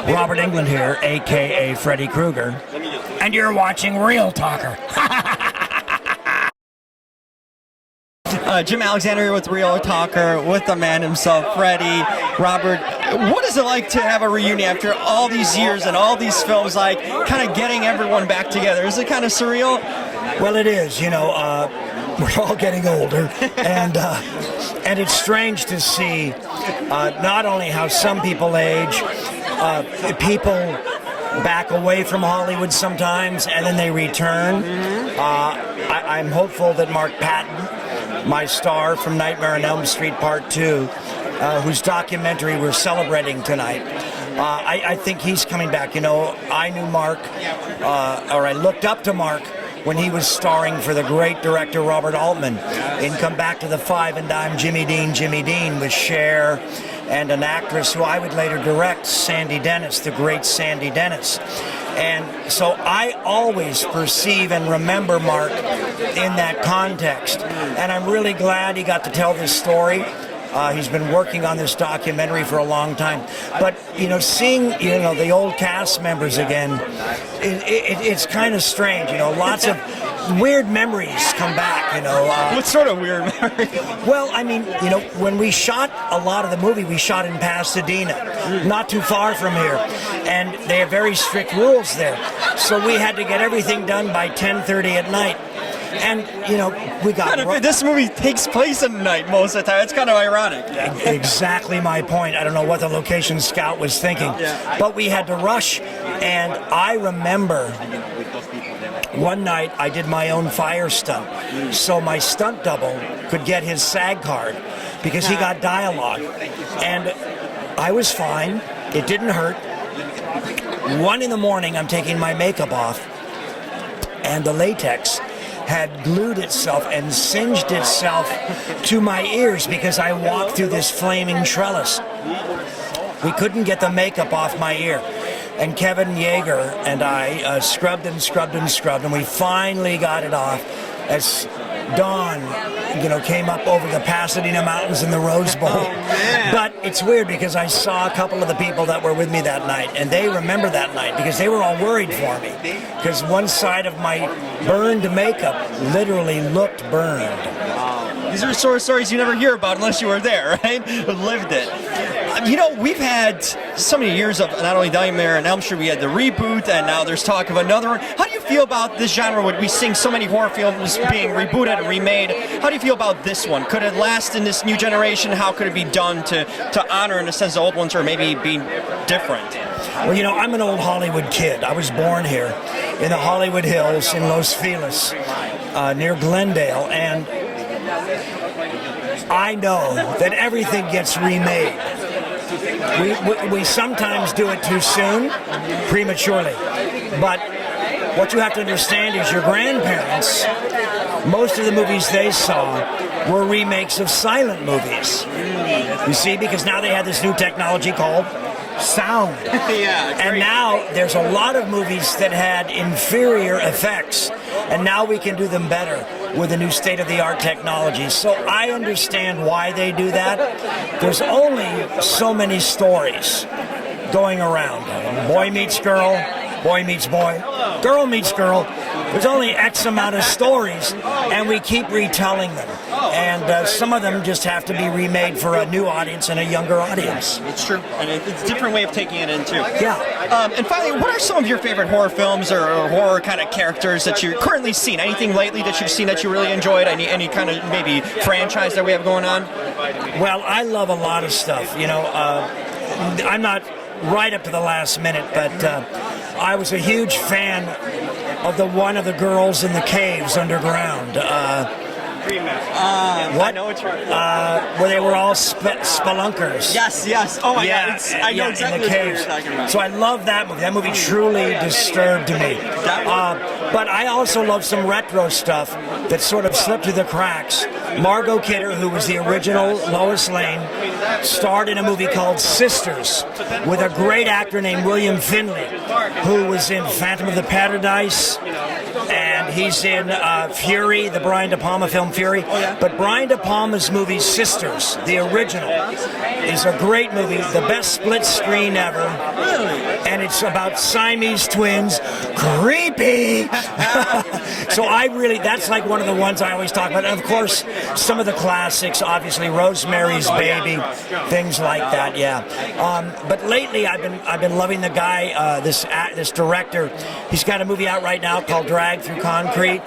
Robert Englund here, a.k.a. Freddy Krueger, and you're watching Real Talker. Jim Alexander here with Real Talker, with the man himself, Freddy. Robert, what is it like to have a reunion after all these years and all these films, like kind of getting everyone back together? Is it kind of surreal? Well, it is. You know, we're all getting older, and it's strange to see not only how some people age, people back away from Hollywood sometimes, and then they return. I'm hopeful that Mark Patton, my star from Nightmare on Elm Street Part 2, whose documentary we're celebrating tonight, I think he's coming back. You know, I knew Mark, or I looked up to Mark when he was starring for the great director Robert Altman in Come Back to the Five and Dime Jimmy Dean with Cher and an actress who I would later direct, Sandy Dennis, the great Sandy Dennis. And so I always perceive and remember Mark in that context. And I'm really glad he got to tell this story. He's been working on this documentary for a long time. But, you know, seeing, you know, the old cast members again, it's kind of strange. You know, lots of weird memories come back, you know. What sort of weird memories? Well, I mean, you know, when we shot a lot of the movie, we shot in Pasadena, not too far from here. And they have very strict rules there. So we had to get everything done by 10:30 at night. And, you know, we got... This movie takes place at night most of the time. It's kind of ironic. Exactly my point. I don't know what the location scout was thinking. But we had to rush. And I remember one night I did my own fire stunt. So my stunt double could get his SAG card because he got dialogue. And I was fine. It didn't hurt. 1 in the morning, I'm taking my makeup off. And the latex had glued itself and singed itself to my ears because I walked through this flaming trellis. We couldn't get the makeup off my ear. And Kevin Yeager and I scrubbed and scrubbed and scrubbed, and we finally got it off as dawn, you know, came up over the Pasadena Mountains in the Rose Bowl. But it's weird because I saw a couple of the people that were with me that night, and they remember that night because they were all worried for me because one side of my burned makeup literally looked burned. These are sort of stories you never hear about unless you were there, right? Lived it. You know, we've had so many years of not only Nightmare on Elm Street, we had the reboot, and now there's talk of another one. How do you feel about this genre when we seeing so many horror films being rebooted and remade? How do you feel about this one? Could it last in this new generation? How could it be done to honor, in a sense, the old ones, or maybe be different? Well, you know, I'm an old Hollywood kid. I was born here in the Hollywood Hills in Los Feliz, near Glendale, and I know that everything gets remade. We sometimes do it too soon, prematurely. But what you have to understand is your grandparents, most of the movies they saw were remakes of silent movies. You see, because now they have this new technology called sound. And now there's a lot of movies that had inferior effects, and now we can do them better with the new state-of-the-art technology. So I understand why they do that. There's only so many stories going around. Boy meets girl, boy meets boy, girl meets girl. There's only X amount of stories, and we keep retelling them. And some of them just have to be remade for a new audience and a younger audience. It's true, and it's a different way of taking it in, too. Yeah. And finally, what are some of your favorite horror films or horror kind of characters that you've currently seen? Anything lately that you've seen that you really enjoyed? Any kind of maybe franchise that we have going on? Well, I love a lot of stuff. You know, I'm not right up to the last minute, but I was a huge fan of one of the girls in the caves underground. I know which one. Where they were all spelunkers. Yes. Oh my God. I know exactly in the what caves. you're talking about. So I love that movie. That movie truly disturbed me. But I also love some retro stuff that sort of slipped through the cracks. Margot Kidder, who was the original Lois Lane, starred in a movie called Sisters with a great actor named William Finley, who was in Phantom of the Paradise, and he's in Fury, the Brian De Palma film Fury. But Brian De Palma's movie Sisters, the original, is a great movie, the best split screen ever. and it's about Siamese twins. Creepy. So that's like one of the ones I always talk about. And of course, some of the classics, obviously Rosemary's Baby, things like that. Yeah. But lately, I've been loving the guy, this director. He's got a movie out right now called Drag Through Concrete,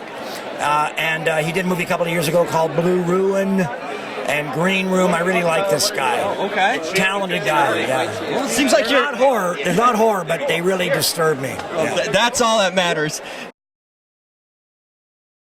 and he did a movie a couple of years ago called Blue Ruin and Green Room. I really like this guy. Okay. Talented guy. Yeah. Well, it seems like They're not horror, but they really disturb me. That's all that matters.